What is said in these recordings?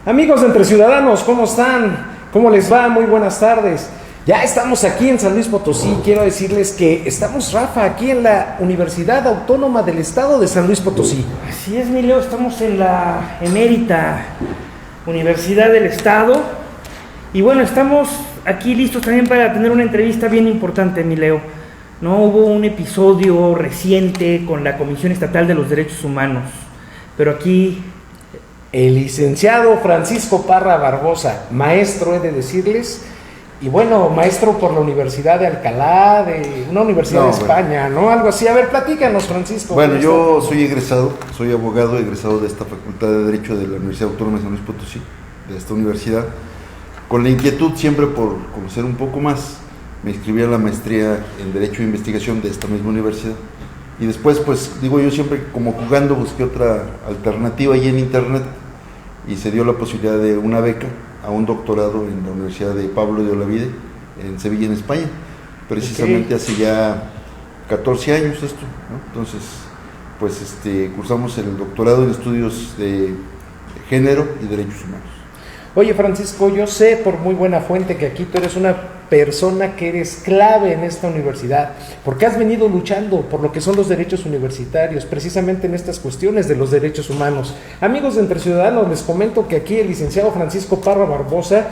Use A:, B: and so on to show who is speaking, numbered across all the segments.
A: Amigos de Entre Ciudadanos, ¿cómo están? ¿Cómo les va? Muy buenas tardes. Ya estamos aquí en San Luis Potosí. Quiero decirles que estamos, Rafa, aquí en la Universidad Autónoma del Estado de San Luis Potosí.
B: Así es, mi Leo, estamos en la emérita Universidad del Estado. Y bueno, estamos aquí listos también para tener una entrevista bien importante, mi Leo. No hubo un episodio reciente con la Comisión Estatal de los Derechos Humanos, pero aquí
A: el licenciado Francisco Parra Barbosa, maestro, he de decirles, y bueno, maestro por la Universidad de Alcalá, de una universidad de España, ¿no? Algo así. A ver, platícanos, Francisco.
C: Bueno, yo soy egresado, soy abogado, egresado de esta Facultad de Derecho de la Universidad Autónoma de San Luis Potosí, de esta universidad, con la inquietud siempre por conocer un poco más. Me inscribí a la maestría en Derecho e Investigación de esta misma universidad. Y después, pues, digo yo siempre como jugando, busqué otra alternativa ahí en internet y se dio la posibilidad de una beca a un doctorado en la Universidad de Pablo de Olavide, en Sevilla, en España, precisamente hace ya 14 años esto, ¿no? Entonces, pues, cursamos el doctorado en estudios de género y derechos humanos.
A: Oye, Francisco, yo sé por muy buena fuente que aquí tú eres una persona que eres clave en esta universidad, porque has venido luchando por lo que son los derechos universitarios, precisamente en estas cuestiones de los derechos humanos. Amigos de Entre Ciudadanos, les comento que aquí el licenciado Francisco Parra Barbosa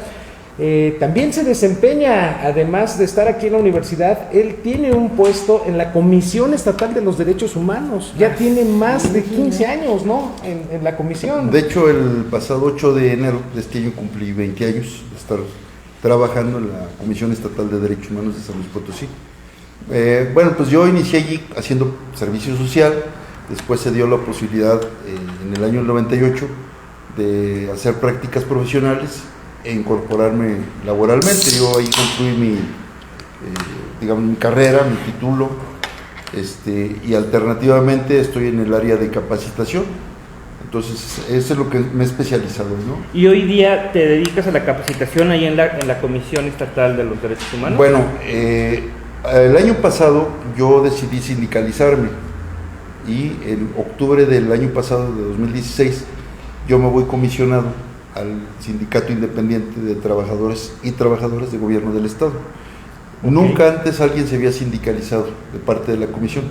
A: también se desempeña, además de estar aquí en la universidad, él tiene un puesto en la Comisión Estatal de los Derechos Humanos. Ya tiene más de 15 años, ¿no?, en la comisión.
C: De hecho, el pasado 8 de enero de este año cumplí 20 años de estar trabajando en la Comisión Estatal de Derechos Humanos de San Luis Potosí. Bueno, pues yo inicié allí haciendo servicio social, después se dio la posibilidad en el año 98 de hacer prácticas profesionales e incorporarme laboralmente. Yo ahí concluí mi carrera, mi título, y alternativamente estoy en el área de capacitación. Entonces, eso es lo que me he especializado, ¿no?
B: ¿Y hoy día te dedicas a la capacitación ahí en la Comisión Estatal de los Derechos Humanos?
C: Bueno, el año pasado yo decidí sindicalizarme y en octubre del año pasado, de 2016, yo me voy comisionado al Sindicato Independiente de Trabajadores y Trabajadoras de Gobierno del Estado. Nunca antes alguien se había sindicalizado de parte de la comisión.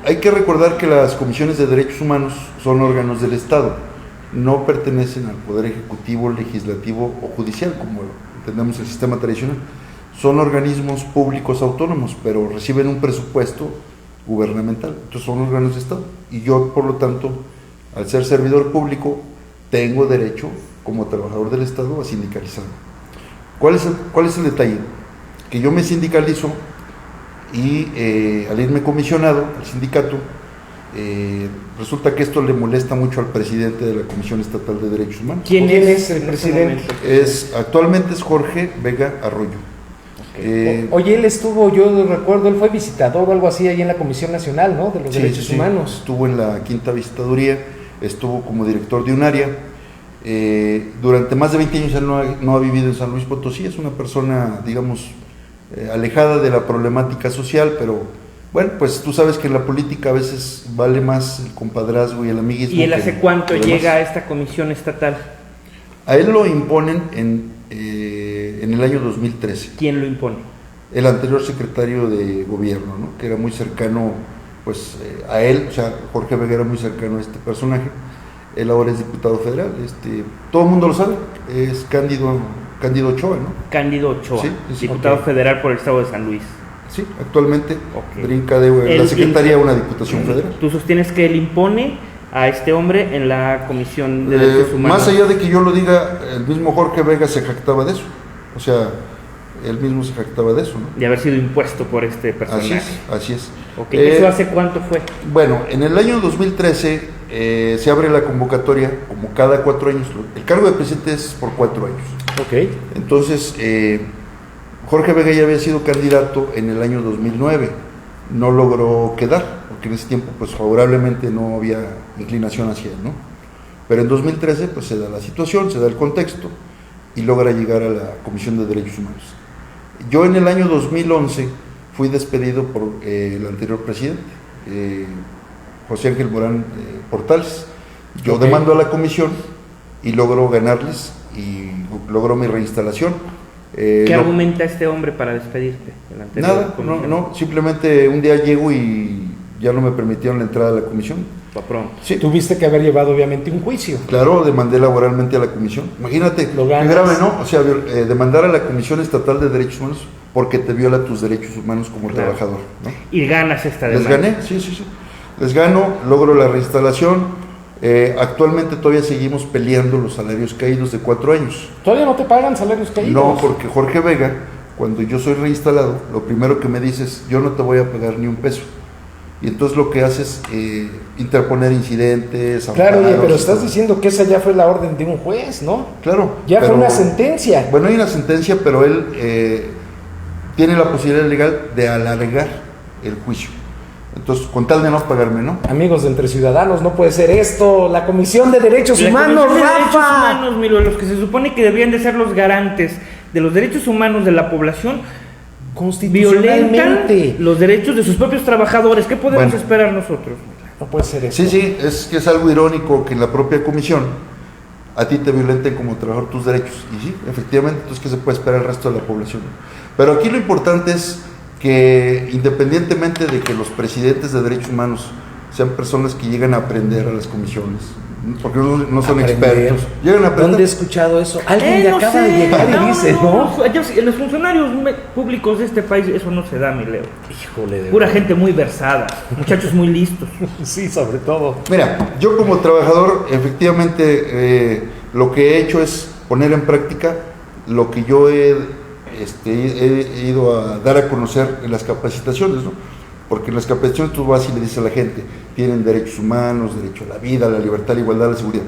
C: Hay que recordar que las comisiones de derechos humanos son órganos del Estado, no pertenecen al Poder Ejecutivo, Legislativo o Judicial, como entendemos el sistema tradicional. Son organismos públicos autónomos, pero reciben un presupuesto gubernamental, entonces son órganos de Estado. Y yo, por lo tanto, al ser servidor público, tengo derecho, como trabajador del Estado, a sindicalizarme. ¿Cuál es el detalle? Que yo me sindicalizo y al irme comisionado al sindicato, resulta que esto le molesta mucho al presidente de la Comisión Estatal de Derechos Humanos.
A: ¿Quién es el presidente?
C: Actualmente es Jorge Vega Arroyo.
A: Oye, él estuvo, yo recuerdo, él fue visitador o algo así ahí en la Comisión Nacional, ¿no?, de los Derechos Humanos.
C: Estuvo en la quinta visitaduría, estuvo como director de un área. Durante más de 20 años él no ha vivido en San Luis Potosí. Es una persona, digamos, alejada de la problemática social, pero bueno, pues tú sabes que en la política a veces vale más el compadrazgo y el amiguismo.
B: ¿Y él hace cuánto llega a esta comisión estatal?
C: A él lo imponen en el año 2013.
B: ¿Quién lo impone?
C: El anterior secretario de gobierno, ¿no?, que era muy cercano, pues, a él. O sea, Jorge Vega era muy cercano a este personaje. Él ahora es diputado federal, todo el mundo lo sabe, es Cándido Ochoa, ¿no?
B: Cándido Ochoa,
C: sí,
B: diputado federal por el estado de San Luis.
C: Sí, actualmente brinca de la secretaría a una diputación federal.
B: ¿Tú sostienes que él impone a este hombre en la Comisión de Derechos Humanos?
C: Más allá de que yo lo diga, el mismo Jorge Vega se jactaba de eso, o sea, él mismo se jactaba de eso, ¿no?
B: De haber sido impuesto por este personaje.
C: Así es.
B: ¿Eso hace cuánto fue?
C: Bueno, en el año 2013 se abre la convocatoria, como cada 4 años. El cargo de presidente es por 4 años. Entonces, Jorge Vega ya había sido candidato en el año 2009, no logró quedar, porque en ese tiempo, pues, favorablemente no había inclinación hacia él, ¿no? Pero en 2013, pues, se da la situación, se da el contexto, y logra llegar a la Comisión de Derechos Humanos. Yo en el año 2011 fui despedido por el anterior presidente, José Ángel Morán Portales. Yo demando a la comisión y logro ganarles y logro mi reinstalación.
B: ¿Qué argumenta este hombre para despedirte?
C: Nada, no, simplemente un día llego y ya no me permitieron la entrada a la comisión.
A: Sí. Tuviste que haber llevado obviamente un juicio.
C: Claro, demandé laboralmente a la comisión. Imagínate, qué grave, ¿no? O sea, demandar a la Comisión Estatal de Derechos Humanos porque te viola tus derechos humanos como trabajador, ¿no?
B: Y ganas esta demanda.
C: Les gané, sí. Les gano, logro la reinstalación. Actualmente todavía seguimos peleando los salarios caídos de 4 años.
A: ¿Todavía no te pagan salarios caídos?
C: No, porque Jorge Vega, cuando yo soy reinstalado, lo primero que me dice es, yo no te voy a pagar ni un peso. Y entonces lo que hace es interponer incidentes.
A: Claro, oye, pero estás diciendo que esa ya fue la orden de un juez, ¿no?
C: Claro.
A: Ya fue una sentencia.
C: Bueno, hay una sentencia, pero él tiene la posibilidad legal de alargar el juicio. Entonces, con tal de no pagarme, ¿no?
A: Amigos de Entre Ciudadanos, no puede ser esto. La Comisión de Derechos Humanos, Rafa.
B: Derechos Humanos, Milo, los que se supone que deberían de ser los garantes de los derechos humanos de la población, violentan los derechos de sus propios trabajadores. ¿Qué podemos esperar nosotros?
A: No puede ser eso.
C: Sí, es que es algo irónico que en la propia comisión a ti te violenten como trabajador tus derechos. Y sí, efectivamente, entonces, ¿qué se puede esperar al resto de la población? Pero aquí lo importante es que independientemente de que los presidentes de derechos humanos sean personas que llegan a aprender a las comisiones, porque no son expertos, llegan a aprender.
A: ¿Dónde he escuchado eso? Alguien le acaba de llegar y dice, ¿no?
B: Los funcionarios públicos de este país, eso no se da, mi Leo.
A: Híjole.
B: Pura gente muy versada, muchachos muy listos.
A: Sí, sobre todo.
C: Mira, yo como trabajador, efectivamente, lo que he hecho es poner en práctica lo que yo he ido a dar a conocer en las capacitaciones, ¿no? Porque en las capacitaciones tú vas y le dices a la gente, tienen derechos humanos, derecho a la vida, a la libertad, a la igualdad, a la seguridad.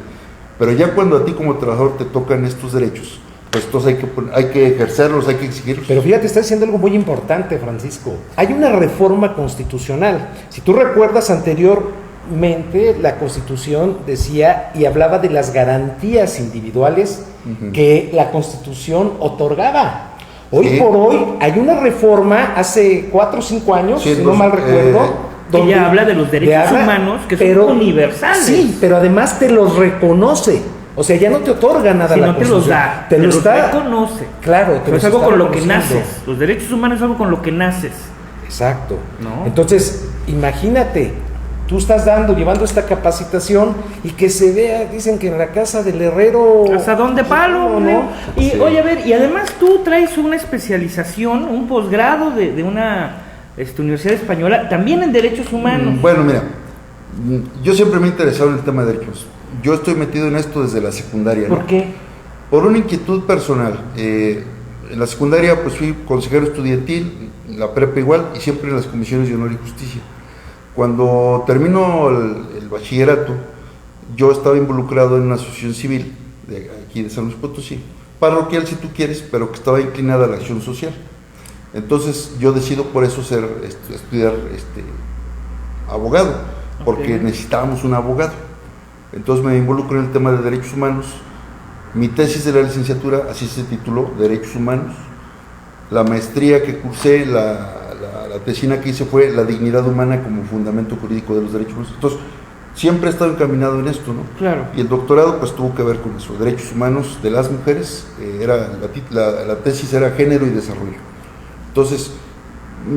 C: Pero ya cuando a ti como trabajador te tocan estos derechos, pues entonces hay que ejercerlos, hay que exigirlos.
A: Pero fíjate, estás diciendo algo muy importante, Francisco. Hay una reforma constitucional. Si tú recuerdas anteriormente, la Constitución decía y hablaba de las garantías individuales que la Constitución otorgaba. Hoy por hoy hay una reforma hace 4 o 5 años, si no mal recuerdo,
B: que ya habla de los derechos humanos que son universales.
A: Sí, pero además te los reconoce. O sea, ya no te otorga nada la Constitución.
B: Te los da,
A: te los
B: reconoce.
A: Claro,
B: pero es algo con lo que naces. Los derechos humanos es algo con lo que naces.
A: Exacto.
B: ¿No?
A: Entonces, imagínate, tú estás llevando esta capacitación y que se vea, dicen que en la casa del herrero...
B: ¿Hasta dónde palo? ¿No? Y sí. Oye, a ver, y además tú traes una especialización, un posgrado de una universidad española, también en derechos humanos.
C: Bueno, mira, yo siempre me he interesado en el tema de derechos. Yo estoy metido en esto desde la secundaria.
B: ¿Por qué?
C: Por una inquietud personal. En la secundaria pues fui consejero estudiantil, en la prepa igual, y siempre en las comisiones de honor y justicia. Cuando terminó el bachillerato, yo estaba involucrado en una asociación civil de aquí de San Luis Potosí, parroquial si tú quieres, pero que estaba inclinada a la acción social. Entonces yo decido por eso estudiar abogado, porque necesitábamos un abogado. Entonces me involucro en el tema de derechos humanos. Mi tesis de la licenciatura así se tituló, Derechos Humanos. La maestría que cursé, la tesina que hice fue La dignidad humana como fundamento jurídico de los derechos humanos. Entonces, siempre he estado encaminado en esto, ¿no?
B: Claro.
C: Y el doctorado, pues, tuvo que ver con eso, derechos humanos de las mujeres, la tesis era género y desarrollo. Entonces,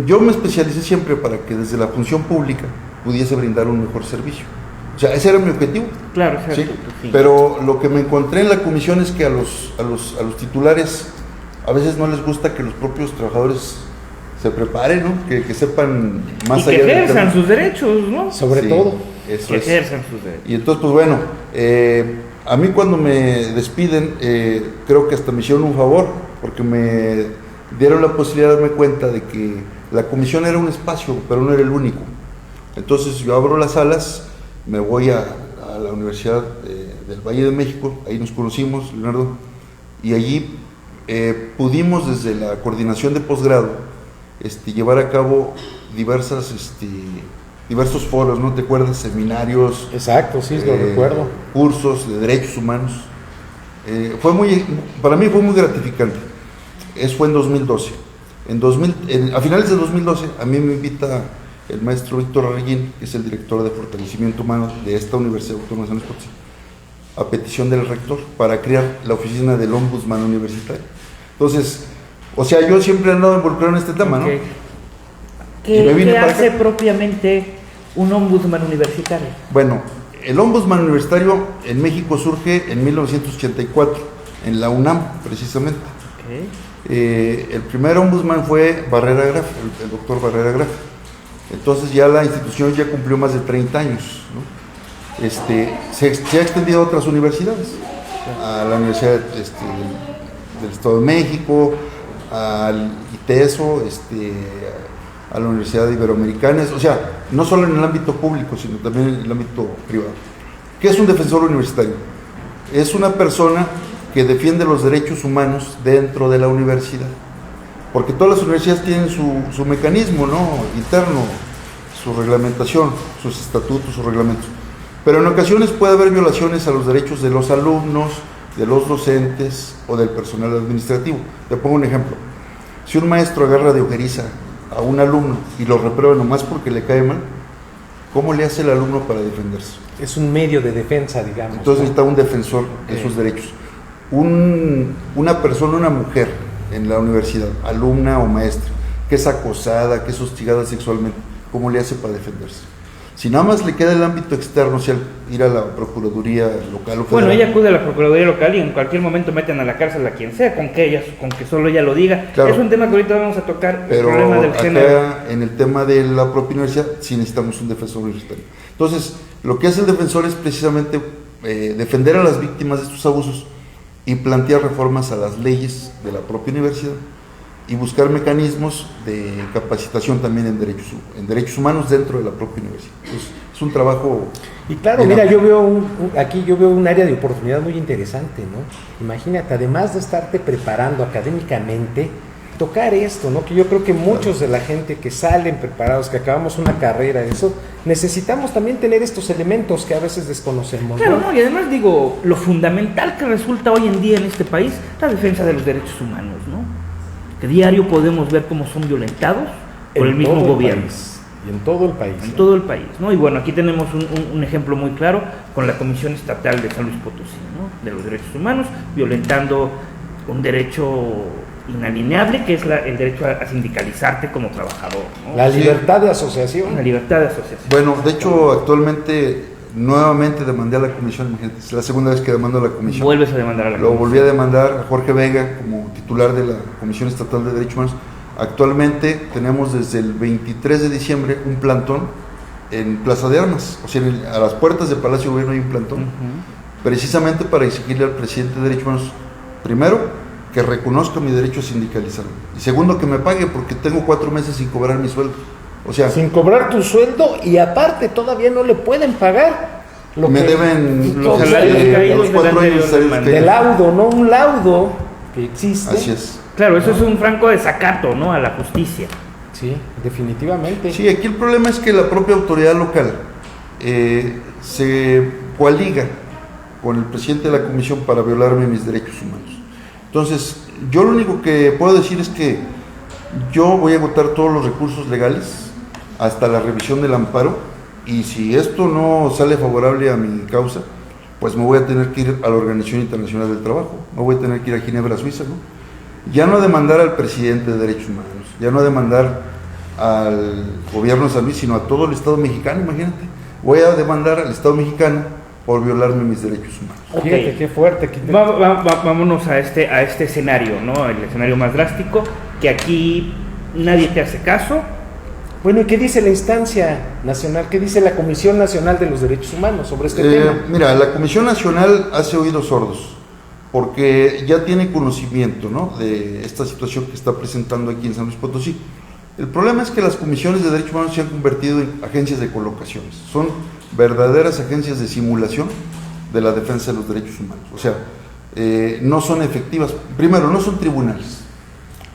C: yo me especialicé siempre para que desde la función pública pudiese brindar un mejor servicio. O sea, ese era mi objetivo.
B: Claro,
C: ¿sí? Pero lo que me encontré en la comisión es que a los titulares a veces no les gusta que los propios trabajadores se preparen, ¿no? Que sepan más allá de...
B: que ejerzan sus derechos, ¿no?
A: Sobre todo.
C: Eso
B: que ejerzan sus derechos.
C: Y entonces, pues bueno, a mí cuando me despiden, creo que hasta me hicieron un favor, porque me dieron la posibilidad de darme cuenta de que la comisión era un espacio, pero no era el único. Entonces yo abro las salas, me voy a la Universidad del Valle de México, ahí nos conocimos, Leonardo, y allí pudimos desde la coordinación de posgrado llevar a cabo diversos foros, ¿no te acuerdas? Seminarios.
A: Exacto, sí, lo recuerdo.
C: Cursos de derechos humanos. Para mí fue muy gratificante. Eso fue en 2012. A finales de 2012, a mí me invita el maestro Víctor Arreguín, que es el director de fortalecimiento humano de esta Universidad Autónoma de San Luis Potosí, a petición del rector para crear la oficina del Ombudsman Universitario. Entonces, o sea, yo siempre he andado involucrado en este tema, ¿no?
B: Okay.
C: Y me vine
B: ¿Qué
C: para
B: hace
C: acá.
B: propiamente un ombudsman universitario?
C: Bueno, el Ombudsman Universitario en México surge en 1984, en la UNAM, precisamente.
B: Okay.
C: El primer ombudsman fue Barrera Graff, el doctor Barrera Graff. Entonces ya la institución ya cumplió más de 30 años, ¿no? Se ha extendido a otras universidades, a la Universidad del Estado de México, al ITESO, a la Universidad Iberoamericana, o sea, no solo en el ámbito público, sino también en el ámbito privado. ¿Qué es un defensor universitario? Es una persona que defiende los derechos humanos dentro de la universidad, porque todas las universidades tienen su mecanismo, ¿no?, interno, su reglamentación, sus estatutos, sus reglamentos, pero en ocasiones puede haber violaciones a los derechos de los alumnos, de los docentes o del personal administrativo. Te pongo un ejemplo: si un maestro agarra de ojeriza a un alumno y lo reprueba nomás porque le cae mal, ¿cómo le hace el alumno para defenderse?
A: Es un medio de defensa, digamos.
C: Entonces
A: ¿no?
C: necesita un defensor de sus derechos. Una persona, una mujer en la universidad, alumna o maestra, que es acosada, que es hostigada sexualmente, ¿cómo le hace para defenderse? Si nada más le queda el ámbito externo, o sea, ir a la Procuraduría local o federal.
B: Bueno, ella acude a la Procuraduría local y en cualquier momento meten a la cárcel a quien sea, con que solo ella lo diga.
C: Claro.
B: Es un tema que ahorita vamos a tocar,
C: Pero
B: el problema del género.
C: acá, en el tema de la propia universidad, sí necesitamos un defensor universitario. Entonces, lo que hace el defensor es precisamente defender a las víctimas de estos abusos y plantear reformas a las leyes de la propia universidad y buscar mecanismos de capacitación también en derechos humanos dentro de la propia universidad. Entonces, es un trabajo.
A: Y claro, mira, yo veo aquí un área de oportunidad muy interesante, ¿no? Imagínate, además de estarte preparando académicamente, tocar esto, ¿no? Que yo creo que muchos de la gente que salen preparados, que acabamos una carrera, eso, necesitamos también tener estos elementos que a veces desconocemos,
B: Claro,
A: ¿no?
B: ¿no? Y además digo, lo fundamental que resulta hoy en día en este país, la defensa de los derechos humanos, ¿no? Que diario podemos ver cómo son violentados por el mismo gobierno.
A: Y en todo el país.
B: En todo el país, ¿no? Y bueno, aquí tenemos un ejemplo muy claro con la Comisión Estatal de San Luis Potosí, ¿no?, de los derechos humanos, violentando un derecho inalienable, que es el derecho a sindicalizarte como trabajador, ¿no?
A: La libertad de asociación.
B: La libertad de asociación.
C: Bueno, de hecho, actualmente, nuevamente demandé a la comisión, imagínate, es la segunda vez que demando a la comisión.
B: Vuelves a demandar a la
C: Lo
B: comisión.
C: volví a demandar a Jorge Vega como titular de la Comisión Estatal de Derechos Humanos. Actualmente tenemos desde el 23 de diciembre un plantón en Plaza de Armas, o sea, a las puertas del Palacio de Gobierno hay un plantón, precisamente para exigirle al presidente de Derechos Humanos, primero, que reconozca mi derecho a sindicalizarme, y segundo, que me pague, porque tengo 4 meses sin cobrar mi sueldo. O sea,
A: Sin cobrar tu sueldo y aparte todavía no le pueden pagar. Lo
C: me
A: que-
C: deben
B: los
C: los,
B: salarios caídos
C: los 4
B: del
C: años
B: anterior
C: salarios
B: demanda.
A: de
C: caídos.
A: laudo, ¿no? Un laudo que existe.
C: Así es.
B: Claro, eso es un franco desacato, ¿no?, a la justicia.
A: Sí, definitivamente.
C: Sí, aquí el problema es que la propia autoridad local se coaliga con el presidente de la comisión para violarme mis derechos humanos. Entonces, yo lo único que puedo decir es que yo voy a agotar todos los recursos legales hasta la revisión del amparo, y si esto no sale favorable a mi causa, pues me voy a tener que ir a la Organización Internacional del Trabajo, me voy a tener que ir a Ginebra, Suiza, ¿no? Ya no a demandar al presidente de Derechos Humanos, ya no a demandar al gobierno de San Luis, sino a todo el Estado mexicano, imagínate. Voy a demandar al Estado mexicano por violarme mis derechos humanos.
B: Ok.
A: Fíjate qué fuerte.
B: Vámonos a este escenario, ¿no?, el escenario más drástico, que aquí nadie te hace caso.
A: Bueno, ¿y qué dice la instancia nacional? ¿Qué dice la Comisión Nacional de los Derechos Humanos sobre este tema?
C: Mira, la Comisión Nacional hace oídos sordos, porque ya tiene conocimiento, ¿no?, de esta situación que está presentando aquí en San Luis Potosí. El problema es que las comisiones de derechos humanos se han convertido en agencias de colocaciones, son verdaderas agencias de simulación de la defensa de los derechos humanos. O sea, no son efectivas. Primero, no son tribunales.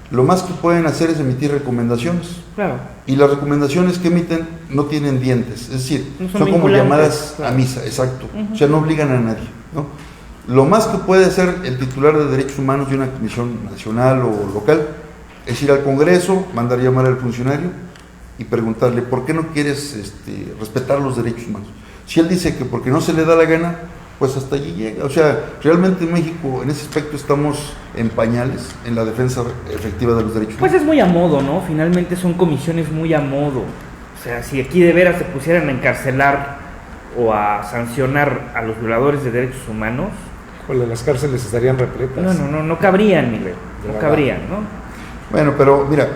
C: Lo más que pueden hacer es emitir recomendaciones.
B: Claro.
C: Y las recomendaciones que emiten no tienen dientes, es decir,
B: No
C: son
B: son
C: como
B: vinculantes,
C: llamadas
B: claro.
C: a misa, exacto. O sea, no obligan a nadie, ¿no? Lo más que puede hacer el titular de derechos humanos de una comisión nacional o local es ir al Congreso, mandar llamar al funcionario y preguntarle ¿por qué no quieres respetar los derechos humanos? Si él dice que porque no se le da la gana, pues hasta allí llega. O sea, realmente en México en ese aspecto estamos en pañales en la defensa efectiva de los derechos
B: Pues
C: humanos.
B: es muy a modo, ¿no? Finalmente son comisiones muy a modo. O sea, si aquí de veras se pusieran a encarcelar o a sancionar a los violadores de derechos humanos,
A: Híjole, las cárceles estarían repletas.
B: no cabrían, Miguel.
A: De
B: No
A: verdad.
B: cabrían, ¿no?
C: Bueno, pero mira,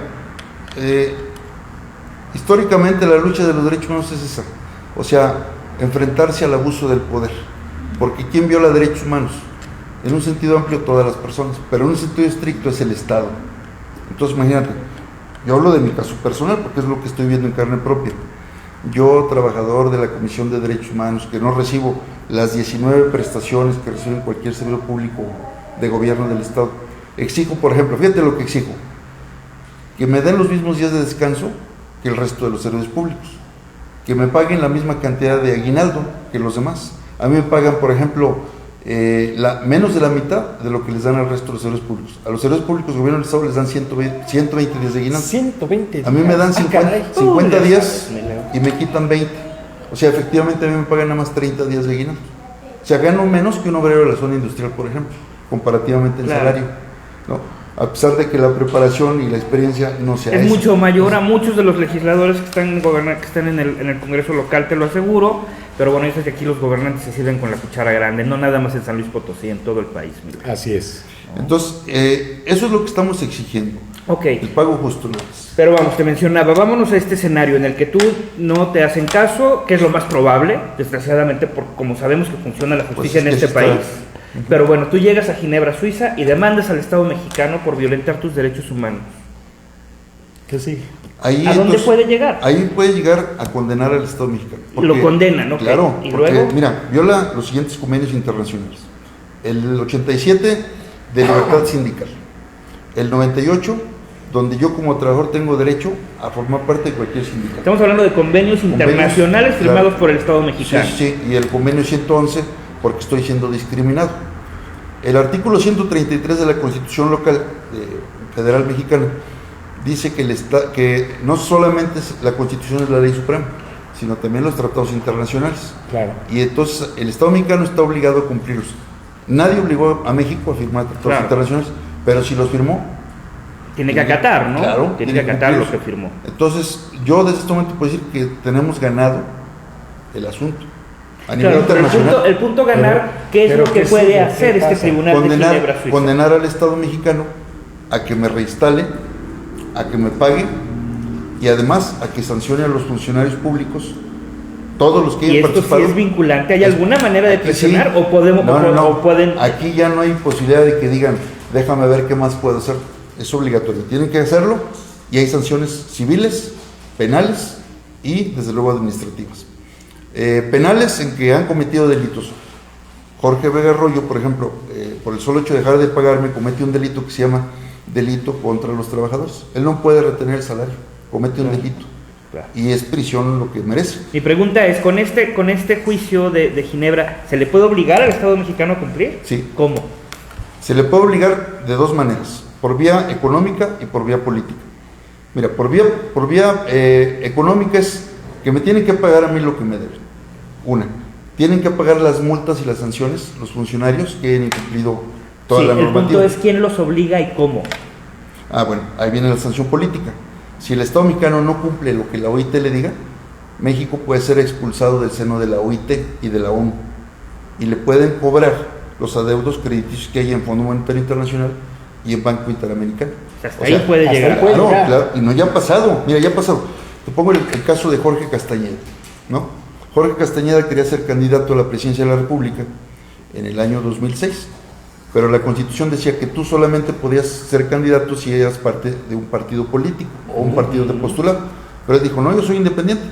C: históricamente la lucha de los derechos humanos es esa. O sea, enfrentarse al abuso del poder. Porque ¿quién viola derechos humanos? En un sentido amplio todas las personas, pero en un sentido estricto es el Estado. Entonces imagínate, yo hablo de mi caso personal porque es lo que estoy viendo en carne propia. Yo, trabajador de la Comisión de Derechos Humanos, que no recibo las 19 prestaciones que recibe cualquier servidor público de gobierno del Estado, exijo, por ejemplo, fíjate lo que exijo, que me den los mismos días de descanso que el resto de los servidores públicos, que me paguen la misma cantidad de aguinaldo que los demás. A mí me pagan, por ejemplo, menos de la mitad de lo que les dan al resto de los servidores públicos. A los servidores públicos del gobierno del Estado les dan 120 días de aguinaldo.
A: 120 días.
C: A mí me dan 50,
A: caray.
C: 50
B: ya
C: días
B: sabes, me leo.
C: y me quitan 20. O sea, efectivamente a mí me pagan nada más 30 días de aguinaldo. O sea, gano menos que un obrero de la zona industrial, por ejemplo, comparativamente en
B: Claro.
C: salario, ¿no? A pesar de que la preparación y la experiencia no sea
B: Es
C: eso.
B: mucho mayor a muchos de los legisladores que están, que están en el Congreso local, te lo aseguro. Pero bueno, yo sé que aquí los gobernantes se sirven con la cuchara grande, no nada más en San Luis Potosí, en todo el país. Miguel.
A: Así es.
C: Entonces, eso es lo que estamos exigiendo,
B: Ok,
C: el pago justo. ¿No?
B: pero vamos, te mencionaba, vámonos a este escenario en el que tú no te hacen caso, que es lo más probable, desgraciadamente, por como sabemos que funciona la justicia
C: Pues
B: en
C: es que
B: este
C: está-
B: país. Pero bueno, tú llegas a Ginebra, Suiza, y demandas al Estado mexicano por violentar tus derechos humanos.
A: ¿Qué sigue?
C: Ahí,
B: ¿A dónde puede llegar?
C: Ahí puede llegar a condenar al Estado mexicano.
B: Lo condenan, ok.
C: Claro,
B: ¿Y
C: porque,
B: luego?
C: mira, viola los siguientes convenios internacionales. El 87 de libertad sindical. El 98, donde yo como trabajador tengo derecho a formar parte de cualquier sindicato.
B: Estamos hablando de convenios internacionales
C: claro.
B: firmados por el Estado
C: Sí,
B: mexicano.
C: sí, y el convenio 111, porque estoy siendo discriminado. El artículo 133 de la Constitución local federal mexicana dice que no solamente la Constitución es la ley suprema, sino también los tratados internacionales.
A: Claro.
C: Y entonces el Estado mexicano está obligado a cumplirlos. Nadie obligó a México a firmar tratados
B: Claro.
C: internacionales, pero si los firmó,
B: Tiene que acatar, ¿no?
C: Claro,
B: Tiene que acatar lo
C: cumplirlos.
B: que firmó.
C: Entonces, yo desde este momento puedo decir que tenemos ganado el asunto. A nivel
B: Claro, pero
C: internacional,
B: el punto ganar, ¿qué es
A: pero
B: lo que
A: ¿qué
B: puede
A: sigue?
B: hacer
A: ¿Qué
B: este
A: pasa?
B: tribunal de Ginebra, Suiza?
C: condenar al Estado mexicano a que me reinstale, a que me pague y además a que sancione a los funcionarios públicos, todos los que
B: ¿Y
C: hayan
B: esto sí
C: participado.
B: es vinculante? ¿Hay alguna manera de
C: Aquí
B: presionar
C: sí.
B: o podemos
C: No.
B: o pueden?
C: Aquí ya no hay posibilidad de que digan, déjame ver qué más puedo hacer. Es obligatorio, tienen que hacerlo y hay sanciones civiles, penales y desde luego administrativas. Penales en que han cometido delitos. Jorge Vega Arroyo, por ejemplo, por el solo hecho de dejar de pagarme, comete un delito que se llama delito contra los trabajadores. Él no puede retener el salario, comete un delito
B: Claro.
C: y es prisión lo que merece.
B: Mi pregunta es, con este juicio de Ginebra, ¿se le puede obligar al Estado mexicano a cumplir?
C: Sí.
B: ¿Cómo?
C: Se le puede obligar de dos maneras, por vía económica y por vía política. Mira, por vía económica es que me tienen que pagar a mí lo que me deben. Una, tienen que pagar las multas y las sanciones los funcionarios que hayan incumplido toda
B: Sí,
C: la
B: el
C: normativa.
B: punto es quién los obliga y cómo.
C: Ah, bueno, ahí viene la sanción política. Si el Estado mexicano no cumple lo que la OIT le diga, México puede ser expulsado del seno de la OIT y de la ONU y le pueden cobrar los adeudos crediticios que hay en Fondo Monetario Internacional y en Banco Interamericano.
B: Hasta ahí puede
A: hasta
B: llegar.
A: ahí puede.
C: Claro,
A: llegar.
C: claro, y no, ya ha pasado, mira, ya ha pasado. Te pongo el caso de Jorge Castañeda, ¿no? Jorge Castañeda quería ser candidato a la presidencia de la República en el año 2006, pero la Constitución decía que tú solamente podías ser candidato si eras parte de un partido político o un partido de postulado. Pero él dijo, no, yo soy independiente.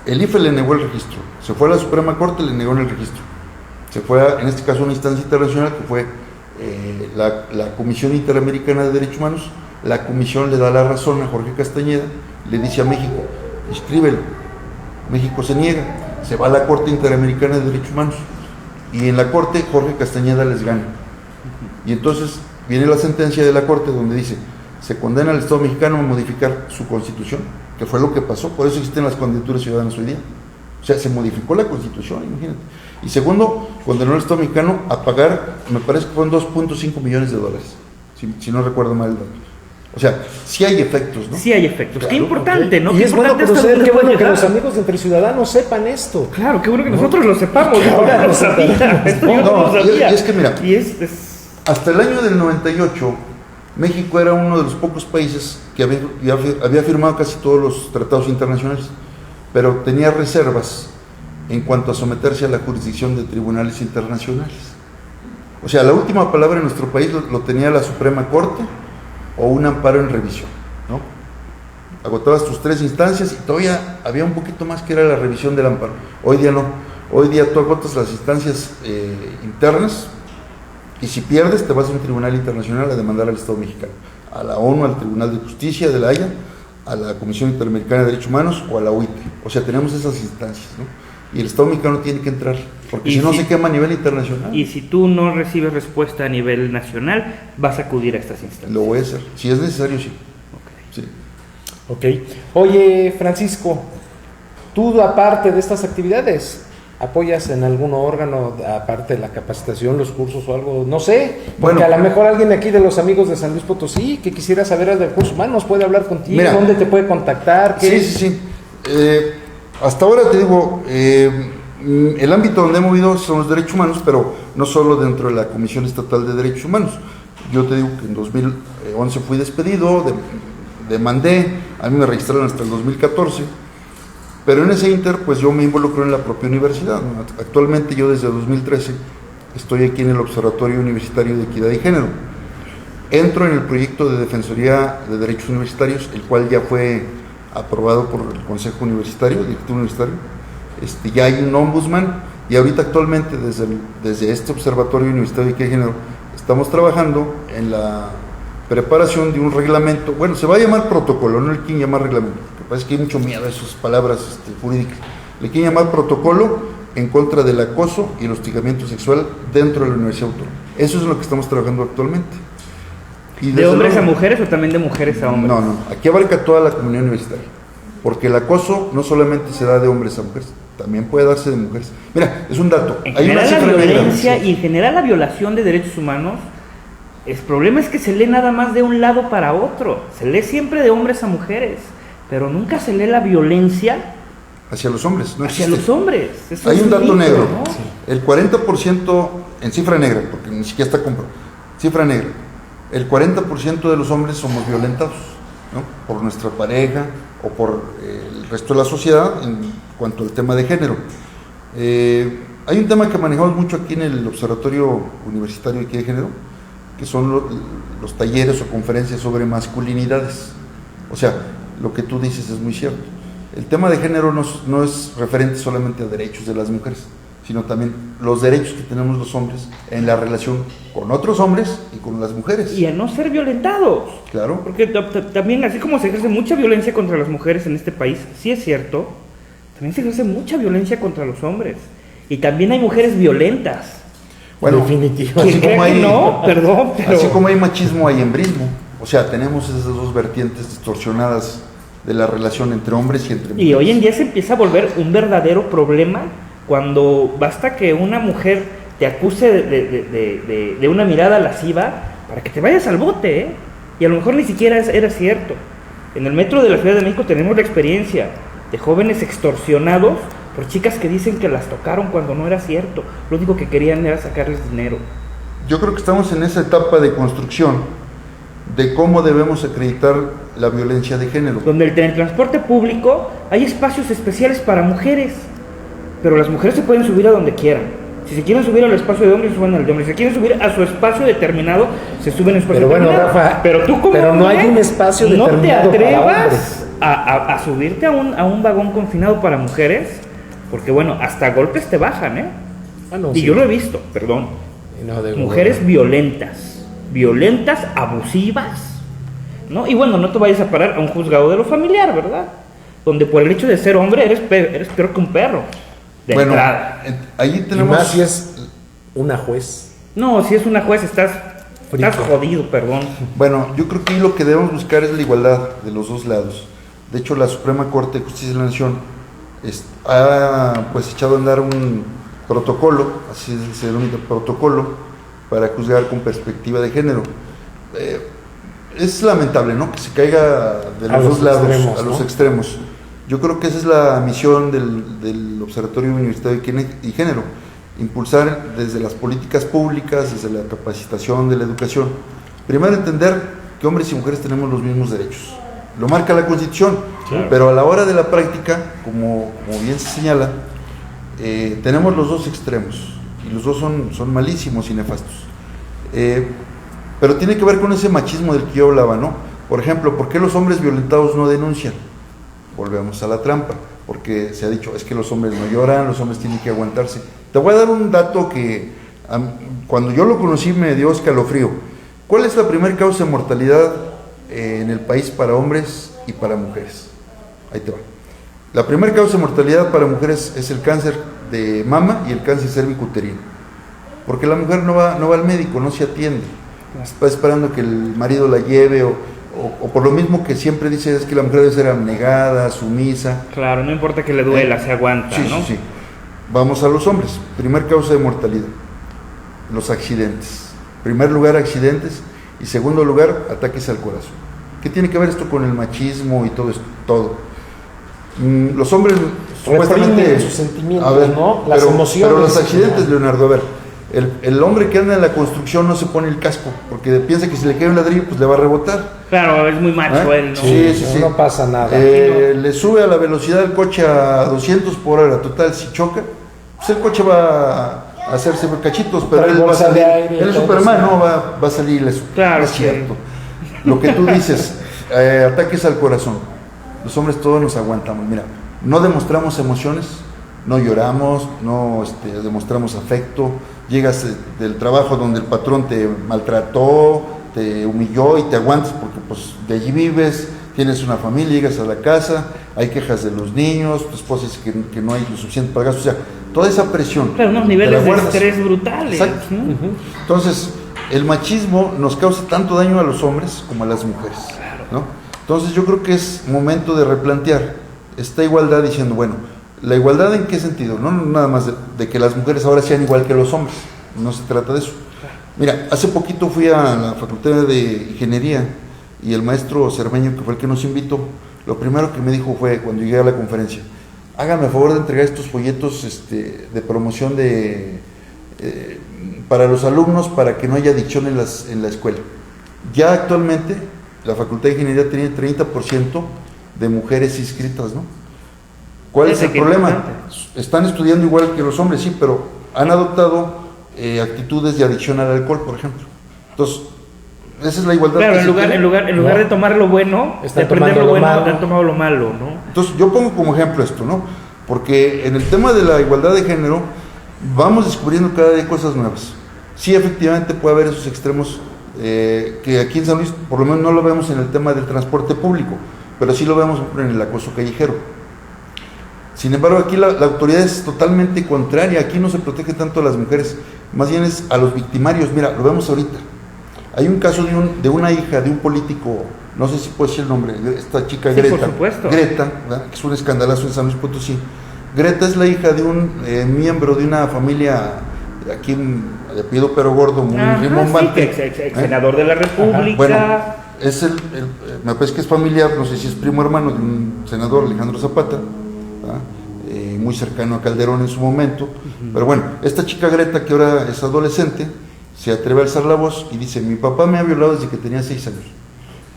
C: El IFE le negó el registro, se fue a la Suprema Corte, le negó el registro. Se fue, en este caso, a una instancia internacional que fue la Comisión Interamericana de Derechos Humanos. La comisión le da la razón a Jorge Castañeda, le dice a México, inscríbelo. México se niega, se va a la Corte Interamericana de Derechos Humanos y en la Corte Jorge Castañeda les gana. Y entonces viene la sentencia de la Corte donde dice, se condena al Estado mexicano a modificar su Constitución, que fue lo que pasó, por eso existen las candidaturas ciudadanas hoy día. O sea, se modificó la Constitución, imagínate. Y segundo, condenó al Estado mexicano a pagar, me parece que fueron $2.5 millones, si no recuerdo mal el dato. O sea, sí hay efectos, ¿no?
B: Sí hay efectos.
C: Claro,
B: qué importante,
A: Ok.
B: ¿no?
A: Y
B: Qué
A: es bueno
B: importante
A: conocer,
B: esto
A: qué
B: que
A: bueno
B: puede
A: que los
B: llegar.
A: amigos de Entre Ciudadanos sepan esto.
B: Claro, qué bueno que nosotros lo sepamos.
A: Claro,
B: Yo no lo
A: no,
B: sabía. Esto yo no lo
C: y
B: sabía.
C: es que mira,
B: Y es
C: hasta el año del 98, México era uno de los pocos países que había firmado casi todos los tratados internacionales, pero tenía reservas en cuanto a someterse a la jurisdicción de tribunales internacionales. O sea, la última palabra en nuestro país lo tenía la Suprema Corte o un amparo en revisión, ¿no? Agotabas tus 3 instancias y todavía había un poquito más que era la revisión del amparo. Hoy día no. Hoy día tú agotas las instancias internas y si pierdes te vas a un tribunal internacional a demandar al Estado mexicano, a la ONU, al Tribunal de Justicia de la Haya, a la Comisión Interamericana de Derechos Humanos o a la OIT. O sea, tenemos esas instancias, ¿no? Y el Estado mexicano tiene que entrar, porque si no se quema a nivel internacional.
B: Y si tú no recibes respuesta a nivel nacional, vas a acudir a estas instancias.
C: Lo voy a hacer. Si es necesario, sí. Sí.
A: Ok. Oye, Francisco, tú aparte de estas actividades, ¿apoyas en algún órgano, aparte de la capacitación, los cursos o algo? No sé, porque
C: Bueno,
A: a lo mejor alguien aquí de los amigos de San Luis Potosí que quisiera saber de recursos humanos puede hablar contigo,
C: mira,
A: ¿dónde te puede contactar?
C: Sí. Hasta ahora te digo, el ámbito donde he movido son los derechos humanos, pero no solo dentro de la Comisión Estatal de Derechos Humanos. Yo te digo que en 2011 fui despedido, demandé, a mí me registraron hasta el 2014, pero en ese inter pues yo me involucro en la propia universidad, ¿no? Actualmente yo desde 2013 estoy aquí en el Observatorio Universitario de Equidad y Género. Entro en el proyecto de Defensoría de Derechos Universitarios, el cual ya fue aprobado por el Consejo Universitario, Directivo Universitario. Ya hay un ombudsman y ahorita actualmente desde este Observatorio Universitario de Equidad y Género estamos trabajando en la preparación de un reglamento. Bueno, se va a llamar protocolo, no le quieren llamar reglamento, porque parece que hay mucho miedo a esas palabras jurídicas. Le quieren llamar protocolo en contra del acoso y el hostigamiento sexual dentro de la Universidad Autónoma. Eso es en lo que estamos trabajando actualmente. Y
B: ¿De hombres a mujeres o también de mujeres a hombres?
C: No, aquí abarca toda la comunidad universitaria, porque el acoso no solamente se da de hombres a mujeres, también puede darse de mujeres. Mira, es un dato.
B: En
C: Hay una
B: general la
C: cifra
B: violencia
C: negra.
B: y en general la violación de derechos humanos, el problema es que se lee nada más de un lado para otro. Se lee siempre de hombres a mujeres, pero nunca se lee la violencia
C: Hacia los hombres, no
B: hacia
C: existe.
B: los hombres. Eso
C: Hay
B: es
C: un dato
B: mito,
C: negro,
B: ¿no?
A: Sí.
C: el 40% en cifra negra, porque ni siquiera está comprobado, cifra negra, el 40% de los hombres somos violentados, ¿no? Por nuestra pareja o por el resto de la sociedad en cuanto al tema de género. Hay un tema que manejamos mucho aquí en el Observatorio Universitario de Equidad de Género, que son los talleres o conferencias sobre masculinidades. O sea, lo que tú dices es muy cierto. El tema de género no es referente solamente a derechos de las mujeres, sino también los derechos que tenemos los hombres en la relación con otros hombres y con las mujeres.
B: Y a no ser violentados.
C: Claro.
B: Porque también, así como se ejerce mucha violencia contra las mujeres en este país, sí es cierto, también se ejerce mucha violencia contra los hombres. Y también hay mujeres violentas.
C: Bueno,
A: Definitivo.
C: así
B: ¿Quién cree
C: como
B: que
C: hay,
B: no? Perdón, pero...
C: así como hay machismo, hay hembrismo. O sea, tenemos esas dos vertientes distorsionadas de la relación entre hombres y entre mujeres.
B: Y hoy en día se empieza a volver un verdadero problema cuando basta que una mujer te acuse de una mirada lasciva para que te vayas al bote, ¿eh? Y a lo mejor ni siquiera era cierto. En el metro de la Ciudad de México tenemos la experiencia de jóvenes extorsionados por chicas que dicen que las tocaron cuando no era cierto. Lo único que querían era sacarles dinero.
C: Yo creo que estamos en esa etapa de construcción de cómo debemos acreditar la violencia de género.
B: Donde en el transporte público hay espacios especiales para mujeres, pero las mujeres se pueden subir a donde quieran. Si se quieren subir al espacio de hombres, se suben al de hombres. Si se quieren subir a su espacio determinado, se suben al espacio
A: Pero bueno,
B: determinado.
A: Rafa,
B: pero tú como
A: pero no
B: hombre,
A: hay un espacio
B: no te
A: determinado para
B: atrevas
A: hombres.
B: a subirte a un vagón confinado para mujeres, porque bueno, hasta golpes te bajan, ¿eh?
A: Ah, no,
B: Y
A: sí.
B: yo lo he visto, perdón.
A: No, de
B: Mujeres violentas, abusivas, ¿no? Y bueno, no te vayas a parar a un juzgado de lo familiar, ¿verdad? Donde por el hecho de ser hombre eres peor que un perro, de
C: Bueno,
B: entrada.
C: allí
A: Y
C: tenemos...
A: más si es una juez.
B: No, si es una juez estás jodido, perdón.
C: Bueno, yo creo que ahí lo que debemos buscar es la igualdad de los dos lados. De hecho, la Suprema Corte de Justicia de la Nación ha pues echado a andar un protocolo, así se denomina protocolo, para juzgar con perspectiva de género. Es lamentable, ¿no?, que se caiga de los dos lados,
A: extremos,
C: a los
A: ¿no?
C: extremos. Yo creo que esa es la misión del Observatorio Universitario y Género, impulsar desde las políticas públicas, desde la capacitación de la educación. Primero, entender que hombres y mujeres tenemos los mismos derechos. Lo marca la Constitución,
A: Claro.
C: pero a la hora de la práctica, como bien se señala, tenemos los dos extremos, y los dos son malísimos y nefastos. Pero tiene que ver con ese machismo del que yo hablaba, ¿no? Por ejemplo, ¿por qué los hombres violentados no denuncian? Volvemos a la trampa, porque se ha dicho, es que los hombres no lloran, los hombres tienen que aguantarse. Te voy a dar un dato que cuando yo lo conocí me dio escalofrío. ¿Cuál es la primera causa de mortalidad en el país para hombres y para mujeres? Ahí te va. La primera causa de mortalidad para mujeres es el cáncer de mama y el cáncer cervicuterino, porque la mujer no va al médico, no se atiende, está esperando que el marido la lleve, o por lo mismo que siempre dice, es que la mujer debe ser abnegada, sumisa.
B: Claro, no importa que le duela, se aguanta,
C: Sí,
B: ¿no?
C: sí, sí. Vamos a los hombres. Primer causa de mortalidad, los accidentes. Primer lugar, accidentes, y segundo lugar, ataques al corazón. ¿Qué tiene que ver esto con el machismo y todo esto? Todo. Los hombres supuestamente
A: sus sentimientos,
C: a ver,
A: ¿no? Las
C: pero,
A: emociones.
C: pero los accidentes, Leonardo, a ver, el hombre que anda en la construcción no se pone el casco, porque piensa que si le cae un ladrillo, pues le va a rebotar.
B: Claro, es muy macho él, ¿no?
C: Sí.
A: No pasa nada.
C: Le sube a la velocidad del coche a 200 por hora, total, si choca, pues el coche va a hacerse cachitos, pero
A: Trae
C: él va a
A: bolsa de
C: salir,
A: aire y
C: él es
A: todo
C: Superman,
A: eso.
C: no va a salir ileso.
B: Claro,
C: No es
B: sí.
C: cierto. Lo que tú dices, ataques al corazón. Los hombres todos nos aguantamos. Mira, no demostramos emociones, no lloramos, no demostramos afecto. Llegas del trabajo donde el patrón te maltrató, te humilló y te aguantas porque pues de allí vives, tienes una familia, llegas a la casa, hay quejas de los niños, tu esposa dice que no hay lo suficiente para gastos, o sea, toda esa presión.
B: Claro, unos
C: te la
B: niveles de
C: guardas.
B: estrés brutales,
C: Exacto.
B: ¿no?
C: Entonces, el machismo nos causa tanto daño a los hombres como a las mujeres, ¿no? Entonces yo creo que es momento de replantear esta igualdad diciendo, bueno, ¿la igualdad en qué sentido? No nada más de que las mujeres ahora sean igual que los hombres, no se trata de eso. Mira, hace poquito fui a la Facultad de Ingeniería y el maestro Cermeño, que fue el que nos invitó, lo primero que me dijo fue, cuando llegué a la conferencia, hágame a favor de entregar estos folletos de promoción para los alumnos, para que no haya adicción en la escuela. Ya actualmente la Facultad de Ingeniería tiene 30% de mujeres inscritas, ¿no? ¿Cuál es el problema? Están estudiando igual que los hombres, sí, pero han adoptado actitudes de adicción al alcohol, por ejemplo. Entonces, esa es la igualdad.
B: Claro,
C: que
B: en
C: se
B: lugar,
C: tiene.
B: en lugar de tomar lo bueno,
A: Están
B: de aprender
A: tomando
B: lo
A: lo
B: bueno,
A: malo.
B: han tomado lo malo, ¿no?
C: Entonces, yo pongo como ejemplo esto, ¿no? Porque en el tema de la igualdad de género, vamos descubriendo cada día cosas nuevas. Sí, efectivamente puede haber esos extremos que aquí en San Luis, por lo menos no lo vemos en el tema del transporte público, pero sí lo vemos en el acoso callejero. Sin embargo, aquí la autoridad es totalmente contraria. Aquí no se protege tanto a las mujeres, más bien es a los victimarios. Mira, lo vemos ahorita. Hay un caso de una hija de un político, no sé si puede decir el nombre, esta chica
B: Sí,
C: Greta.
B: por supuesto.
C: Greta, ¿verdad?, que es un escandalazo en San Luis Potosí. Greta es la hija de un miembro de una familia, aquí de apellido Pero Gordo, muy rimbombante.
B: Sí, ex senador de la República.
C: Bueno, es me parece que es familiar, no sé si es primo hermano de un senador, Alejandro Zapata, muy cercano a Calderón en su momento. Pero bueno, esta chica Greta, que ahora es adolescente, se atreve a alzar la voz y dice, mi papá me ha violado desde que tenía 6 años.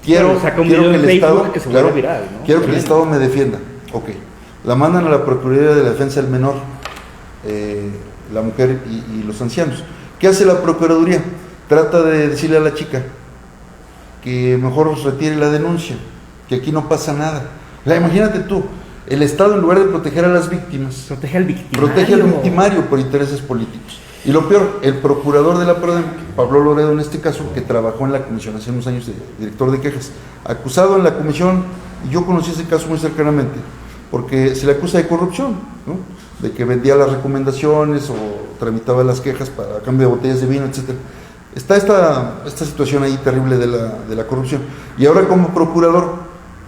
C: Quiero
B: Saca un
C: que
B: video en
C: el
B: Facebook
C: Estado,
B: que se vuelve viral, ¿no?
C: quiero que el Estado me defienda. Ok, la mandan a la Procuraduría de la Defensa del Menor, la mujer y los ancianos. ¿Qué hace la Procuraduría? Trata de decirle a la chica que mejor retire la denuncia, que aquí no pasa nada. Imagínate tú, el Estado, en lugar de proteger a las víctimas,
B: Protege al victimario.
C: protege al victimario por intereses políticos. Y lo peor, el procurador de la PRODEM, Pablo Loredo en este caso, que trabajó en la comisión hace unos años de director de quejas, acusado en la comisión, y yo conocí ese caso muy cercanamente, porque se le acusa de corrupción, ¿no?, de que vendía las recomendaciones o tramitaba las quejas para cambio de botellas de vino, etcétera. Está esta situación ahí terrible de la corrupción. Y ahora, como procurador,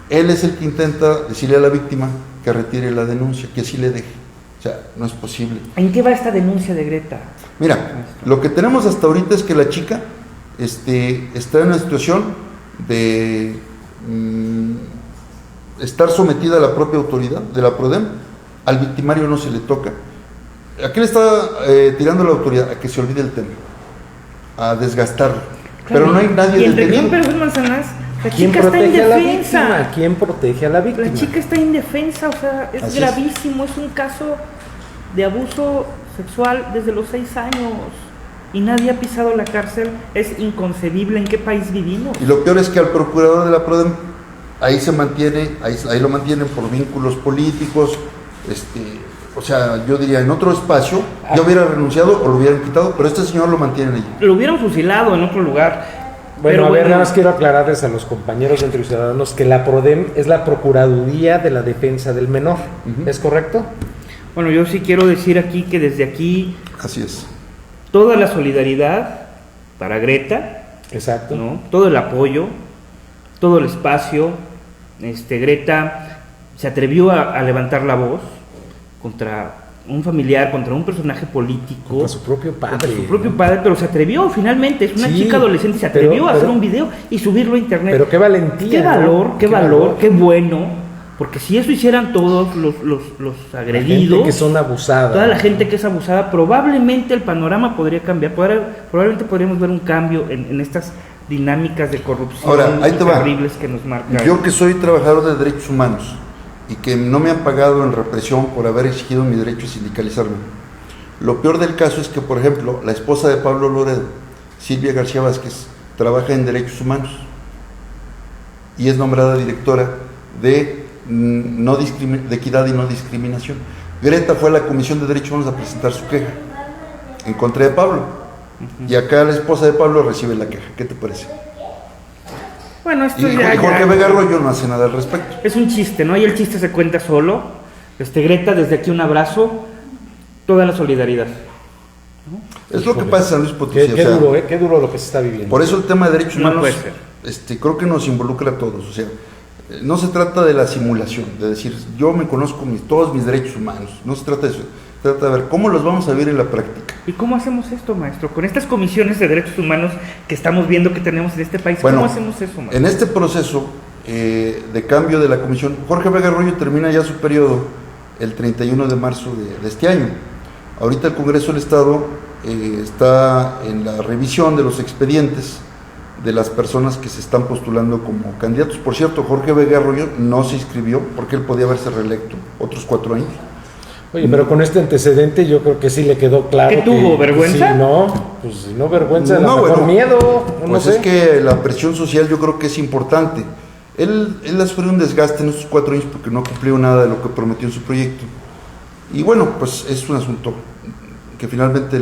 C: él es el que intenta decirle a la víctima que retire la denuncia, que así le deje. O sea, no es posible.
B: ¿En qué va esta denuncia de Greta?
C: Mira, lo que tenemos hasta ahorita es que la chica está en una situación de estar sometida a la propia autoridad de la PRODEM. Al victimario no se le toca. ¿A qué le está tirando la autoridad? A que se olvide el tema, a desgastarlo.
B: Claro,
C: pero no hay nadie
B: y en
C: detenido.
B: región Pérez Manzanas, la
A: ¿Quién
B: chica está
A: protege a la
B: indefensa.
A: víctima? ¿Quién protege a la víctima?
B: La chica está indefensa, o sea, es
C: Así
B: gravísimo, es un caso de abuso sexual desde los 6 años y nadie ha pisado la cárcel. Es inconcebible. ¿En qué país vivimos?
C: Y lo peor es que al procurador de la PRODEM ahí se mantiene, ahí lo mantienen por vínculos políticos. O sea, yo diría, en otro espacio ya hubiera renunciado o lo hubieran quitado, pero este señor lo mantiene allí.
B: Lo hubieran fusilado en otro lugar.
A: Bueno,
B: Pero
A: a ver, nada más quiero aclararles a los compañeros de Entre Ciudadanos que la PRODEM es la Procuraduría de la Defensa del Menor. ¿Es correcto?
B: Bueno, yo sí quiero decir aquí que desde aquí
C: Así es.
B: toda la solidaridad para Greta,
A: Exacto.
B: ¿no? Todo el apoyo, todo el espacio. Greta se atrevió a levantar la voz contra un familiar, contra un personaje político,
A: Contra su propio padre.
B: contra su propio padre, pero se atrevió finalmente. Es una
A: Sí,
B: chica adolescente y se
A: pero-
B: atrevió a hacer
A: pero-
B: un video y subirlo a internet.
A: Pero qué valentía.
B: Qué
A: ¿no?
B: valor, qué valor, qué bueno, porque si eso hicieran todos los
A: La
B: agredidos,
A: gente que son abusadas.
B: toda la gente que es abusada, probablemente el panorama podría cambiar, probablemente podríamos ver un cambio en estas dinámicas de corrupción
C: Ahora, ahí te va.
B: horribles que nos marcan.
C: Yo que soy trabajador de derechos humanos y que no me han pagado en represión por haber exigido mi derecho a sindicalizarme. Lo peor del caso es que, por ejemplo, la esposa de Pablo Loredo, Silvia García Vázquez, trabaja en derechos humanos y es nombrada directora de, de equidad y no discriminación. Greta fue a la Comisión de Derechos Humanos a presentar su queja en contra de Pablo. Y acá la esposa de Pablo recibe la queja. ¿Qué te parece?
B: Bueno, esto
C: Y
B: ya,
C: Jorge
B: ya-
C: Vega Arroyo no hace nada al respecto.
B: es un chiste, ¿no? Y el chiste se cuenta solo. Greta, desde aquí un abrazo, toda la solidaridad.
C: Es lo que pasa en San Luis Potosí.
A: Qué,
C: o
A: qué
C: sea,
A: duro, qué duro lo que se está viviendo.
C: por eso el tema de derechos
B: No
C: humanos
B: puede ser.
C: creo que nos involucra a todos. O sea, no se trata de la simulación, de decir, yo me conozco todos mis derechos humanos. No se trata de eso. Se trata de ver cómo los vamos a vivir en la práctica.
B: ¿Y cómo hacemos esto, maestro? Con estas comisiones de derechos humanos que estamos viendo que tenemos en este país,
C: Bueno,
B: ¿cómo hacemos eso, maestro?
C: En este proceso de cambio de la comisión, Jorge Vega Arroyo termina ya su periodo el 31 de marzo de este año. Ahorita el Congreso del Estado está en la revisión de los expedientes de las personas que se están postulando como candidatos. Por cierto, Jorge Vega Arroyo no se inscribió porque él podía haberse reelecto otros 4 años.
A: Oye, pero con este antecedente yo creo que sí le quedó claro.
B: ¿Qué tuvo, vergüenza?
A: Sí, no, pues si no vergüenza, a lo
C: No,
A: mejor
C: bueno,
A: miedo, no
C: Pues
A: sé.
C: es que la presión social yo creo que es importante. Él ha sufrido un desgaste en estos 4 años porque no cumplió nada de lo que prometió en su proyecto. Y bueno, pues es un asunto que finalmente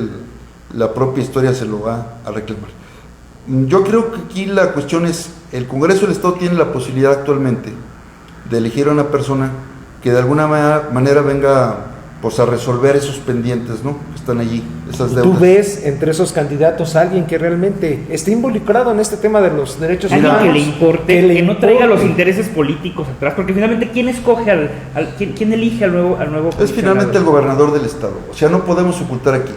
C: la propia historia se lo va a reclamar. Yo creo que aquí la cuestión es, el Congreso del Estado tiene la posibilidad actualmente de elegir a una persona que de alguna manera venga pues a resolver esos pendientes, ¿no? Que están allí, esas
A: ¿Y
C: deudas.
A: tú ves entre esos candidatos a alguien que realmente esté involucrado en este tema de los derechos
B: Alguien
A: humanos?
B: que le importe, que no traiga los intereses políticos atrás, porque finalmente ¿quién escoge quién elige al nuevo
C: Es
B: comisionado?
C: finalmente el gobernador del estado, o sea, no podemos ocultar aquí.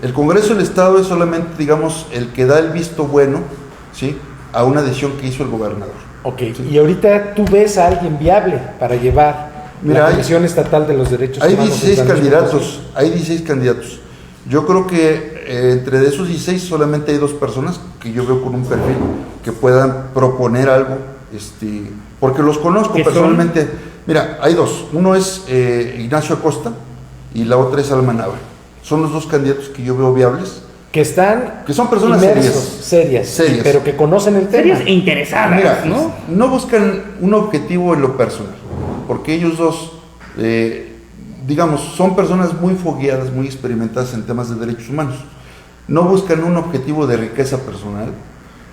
C: El Congreso del Estado es solamente, digamos, el que da el visto bueno, ¿sí?, a una decisión que hizo el gobernador.
A: Ok, y ahorita tú ves a alguien viable para llevar
C: Mira,
A: la
C: hay-
A: Comisión Estatal de los Derechos
C: Hay
A: Humanos. en
C: 16
A: San Luis
C: candidatos, hay 16 candidatos. Yo creo que entre de esos 16 solamente hay 2 personas que yo veo con un perfil que puedan proponer algo, porque los conozco
B: ¿Qué son?
C: personalmente. Mira, hay 2. Uno es Ignacio Acosta y la otra es Alma Nava. Son los 2 candidatos que yo veo viables.
A: que están
C: Que son personas
A: serias,
C: serias.
A: pero que conocen el tema.
B: Serias e interesadas,
C: Mira,
B: ¿no?
C: no buscan un objetivo en lo personal, porque ellos 2, digamos, son personas muy fogueadas, muy experimentadas en temas de derechos humanos. No buscan un objetivo de riqueza personal,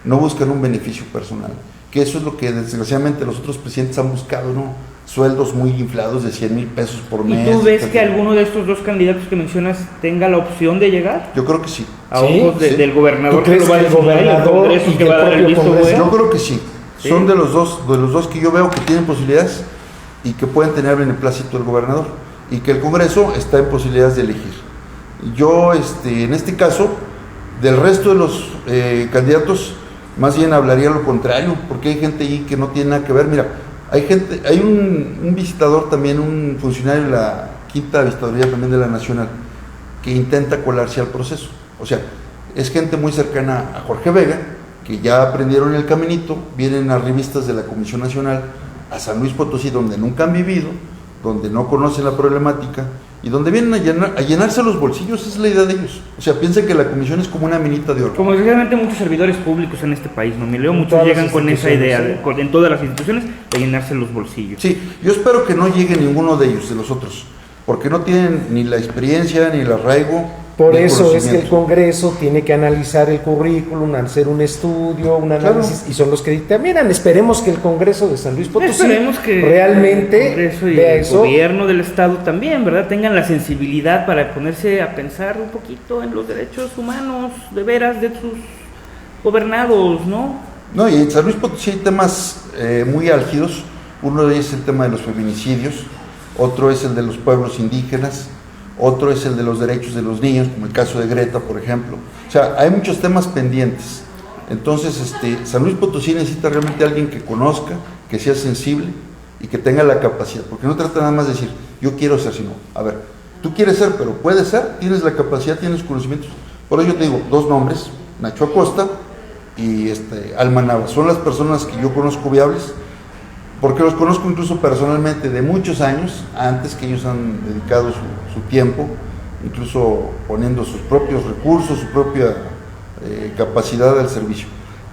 C: no buscan un beneficio personal, que eso es lo que desgraciadamente los otros presidentes han buscado, ¿no? Sueldos muy inflados de 100,000 pesos por mes.
B: ¿Y tú ves que alguno de estos 2 candidatos que mencionas tenga la opción de llegar
C: Yo creo que sí.
B: a
A: Sí,
B: ojos
C: sí.
B: del gobernador?
A: ¿Tú crees
B: lo va a
A: que el
B: designar y
A: gobernador
B: Congreso
A: y
B: que
A: que
B: va a
A: el
B: dar el
A: propio
B: visto
A: Congreso?
B: bueno?
C: Yo creo que sí.
B: Sí.
C: Son de los dos que yo veo que tienen posibilidades y que pueden tener beneplácito del gobernador. y que el Congreso está en posibilidades de elegir. Yo, en este caso, del resto de los candidatos, más bien hablaría lo contrario, porque hay gente ahí que no tiene nada que ver. Mira, hay un visitador también, un funcionario de la quinta visitaduría también de la Nacional, que intenta colarse al proceso. O sea, es gente muy cercana a Jorge Vega, que ya aprendieron el caminito, vienen a revistas de la Comisión Nacional, a San Luis Potosí, donde nunca han vivido, donde no conocen la problemática, y donde vienen a llenarse los bolsillos. Esa es la idea de ellos. O sea, piensan que la comisión es como una minita de oro.
B: Como desgraciadamente muchos servidores públicos en este país, ¿no? Muchos
A: Todas
B: llegan
A: las
B: con esa idea,
A: instituciones,
B: en todas las instituciones, de llenarse los bolsillos.
C: Sí, yo espero que no llegue ninguno de ellos, de los otros, porque no tienen ni la experiencia, ni el arraigo.
A: Por
C: ni el
A: eso es que el
C: conocimiento.
A: Congreso tiene que analizar el currículum, hacer un estudio, un análisis,
C: Claro.
A: y son los que dictaminan. Esperemos que el Congreso de San Luis Potosí
B: Esperemos que
A: realmente
B: el Congreso y
A: vea
B: el
A: eso.
B: gobierno del Estado también, ¿verdad? Tengan la sensibilidad para ponerse a pensar un poquito en los derechos humanos, de veras, de sus gobernados, ¿no?
C: No, y en San Luis Potosí hay temas muy álgidos. Uno de ellos es el tema de los feminicidios, otro es el de los pueblos indígenas, otro es el de los derechos de los niños, como el caso de Greta, por ejemplo. O sea, hay muchos temas pendientes. Entonces, San Luis Potosí necesita realmente alguien que conozca, que sea sensible y que tenga la capacidad, porque no trata nada más de decir, yo quiero ser, sino, a ver, tú quieres ser, pero puedes ser, tienes la capacidad, tienes conocimientos. Por eso yo te digo, dos nombres, Nacho Acosta y Alma Nava, son las personas que yo conozco viables, porque los conozco incluso personalmente de muchos años, antes que ellos han dedicado su tiempo, incluso poniendo sus propios recursos, su propia capacidad al servicio.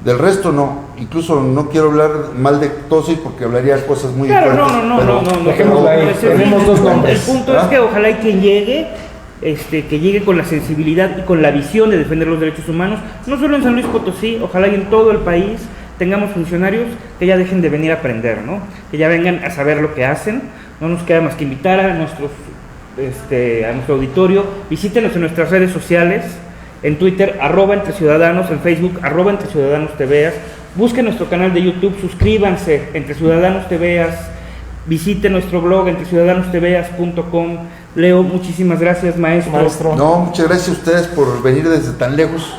C: Del resto no, incluso no quiero hablar mal de todos ellos porque hablaría cosas muy
B: Claro,
C: fuertes,
B: no.
A: dejémoslo ahí, tenemos dos nombres.
B: El punto es que ojalá y quien llegue, que llegue con la sensibilidad y con la visión de defender los derechos humanos, no solo en San Luis Potosí, ojalá y en todo el país tengamos funcionarios que ya dejen de venir a aprender, ¿no? Que ya vengan a saber lo que hacen. No nos queda más que invitar a nuestro auditorio, visítenos en nuestras redes sociales, en Twitter, @EntreCiudadanos, en Facebook, @EntreCiudadanosTVas, busquen nuestro canal de YouTube, suscríbanse, Entre Ciudadanos TVas, visiten nuestro blog, entreciudadanosteveas.com. Leo, muchísimas gracias, maestro.
C: No, muchas gracias a ustedes por venir desde tan lejos.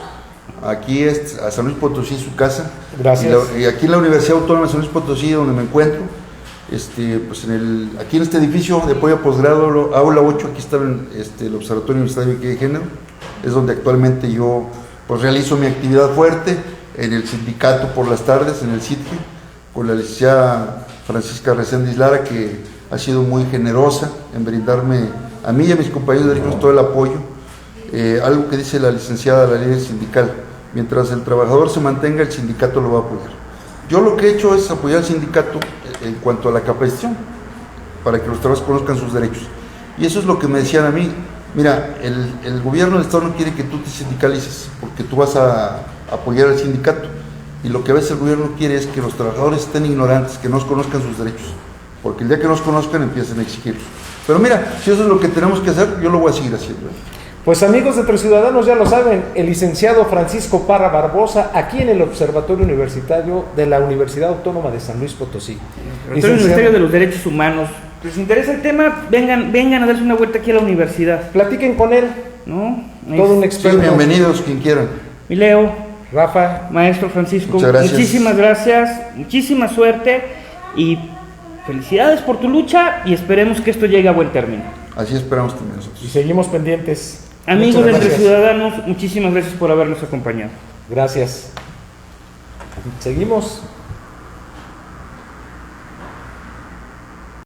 C: Aquí a San Luis Potosí, su casa.
A: Gracias.
C: Y aquí en la Universidad Autónoma de San Luis Potosí, donde me encuentro, pues aquí en este edificio de apoyo a posgrado, aula 8, aquí está el Observatorio Universitario de Género, es donde actualmente yo pues realizo mi actividad fuerte, en el sindicato por las tardes, en el CITGE, con la licenciada Francisca Reséndiz Lara, que ha sido muy generosa en brindarme a mí y a mis compañeros de derechos todo el apoyo. Algo que dice la licenciada, la líder sindical: mientras el trabajador se mantenga, el sindicato lo va a apoyar. Yo lo que he hecho es apoyar al sindicato en cuanto a la capacitación, para que los trabajadores conozcan sus derechos. Y eso es lo que me decían a mí: mira, el gobierno del Estado no quiere que tú te sindicalices, porque tú vas a apoyar al sindicato. Y lo que a veces el gobierno quiere es que los trabajadores estén ignorantes, que no conozcan sus derechos, porque el día que nos conozcan empiezan a exigirlos. Pero mira, si eso es lo que tenemos que hacer, yo lo voy a seguir haciendo.
A: Pues amigos de Entre Ciudadanos, ya lo saben, el licenciado Francisco Parra Barbosa, aquí en el Observatorio Universitario de la Universidad Autónoma de San Luis Potosí.
B: El Ministerio de los Derechos Humanos. ¿Les interesa el tema? Vengan a darse una vuelta aquí a la universidad,
A: Platiquen con él,
B: ¿no?
A: todo un
C: Sí,
A: experto.
C: bienvenidos quien quieran.
B: Mi Leo,
A: Rafa,
B: maestro Francisco,
C: Muchas gracias.
B: muchísimas gracias, muchísima suerte y felicidades por tu lucha, y esperemos que esto llegue a buen término.
C: Así esperamos también nosotros.
A: y seguimos pendientes.
B: Amigos
A: Muchas
B: de Entre
A: gracias.
B: Ciudadanos, muchísimas gracias por habernos acompañado.
A: Gracias. Seguimos.